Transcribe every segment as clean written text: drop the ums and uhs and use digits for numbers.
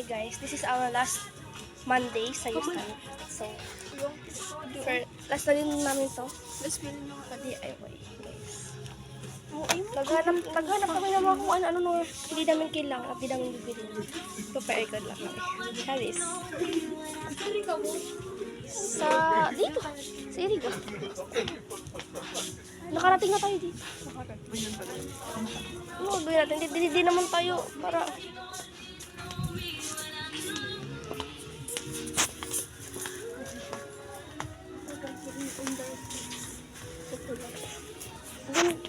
Hi guys, this is our last Monday sa Houston. So, last na din namin to. Let's play ng mga DIY guys. Naghanap kami ng mga kung ano no, hindi namin kailangan at hindi namin bibili. Papa-aircon lang kami. Charis. Sa dito. Sa Iriga. Nakarating na tayo dito. Ano gawin natin? Di naman tayo para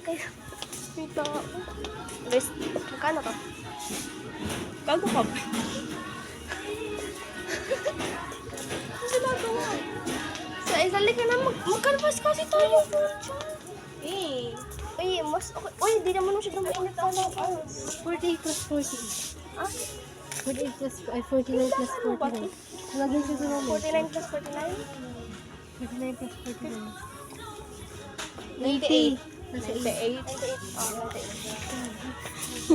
kaya wait lang ako. Guys, magkano ka? Gago ka ba? Ano ginagawa? Sa isali ka na magkanvas kasi tayo. Eh, mas okay. Uy, hindi naman masyadong mainit pa ng 48 plus 48. Ah? 48 plus, 49 plus 49. Lagyan siya sa namin. 49 plus 49? 49 plus 49. 98. Nasa 98. 8. Oh, 98.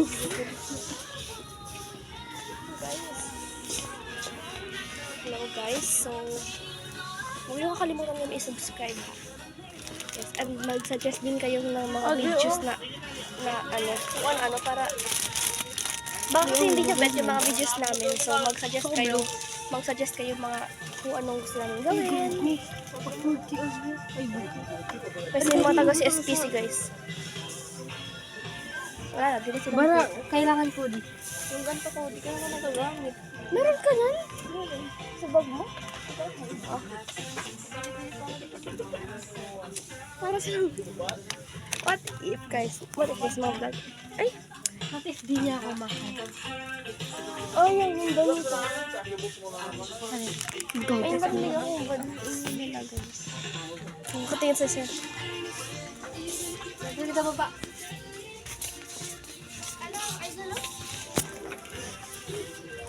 Guys. Hello guys. So, huwag niyo kakalimutan yung i-subscribe ha. Yes, and mag-suggest din kayo ng mga videos na ano, kung ano para baka kasi hindi niyo bet yung mga videos namin. So, mag-suggest kayo mga kung anong gusto namin gawin. Kasi yung mga taga si SPC guys. Wala na, dili sila. Bara, kailangan ko di. Yung ganito ko, di ka naman nagagamit. Meron ka yan? Sa bag mo? Oh. Para sa... What if guys? What if this mga vlog? Ay! What if di niya ako makain? Oh, yan. Yung ganito. Go. Ay, yung ganito ako. Yung ganito nila guys. Katingin sa siya. Dito kita baba.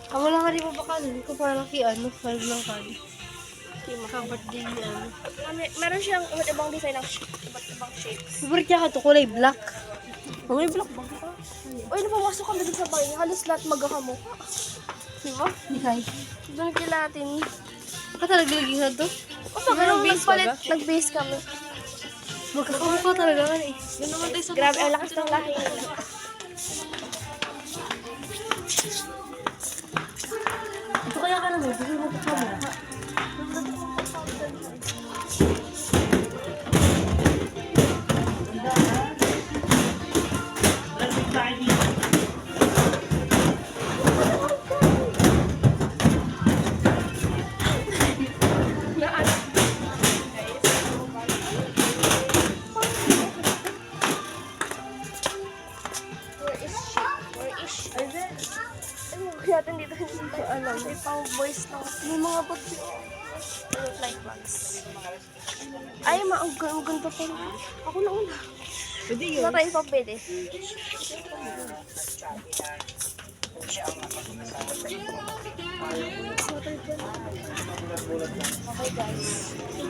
Ako lang ka rin mabakal. Hindi ko para laki ano. Parang lang kali. Makabat din yan. Meron siyang iba't ibang design ng iba't ibang shapes. Favorite niya ka to kulay black. May black ba ka? Uy, napapasok kami dito sa bahay. Halos lahat magkakamukha. Diba? Di kay. Doon kila natin. Ka talaga lagi na to? O, pag nagpalit, nag-base kami. Magkakamukha talaga kan eh. Yun naman tayo sa Grabe, ang lakas ng lahi. Ito kaya ka naman. Hindi mo magkakamukha. Natin dito hindi ko alam. May pang voice lang. May mga bot look like bugs. Ay, ang ganda pa rin. Ako na una. Pwede yun. Wala tayong pagpili. Okay guys.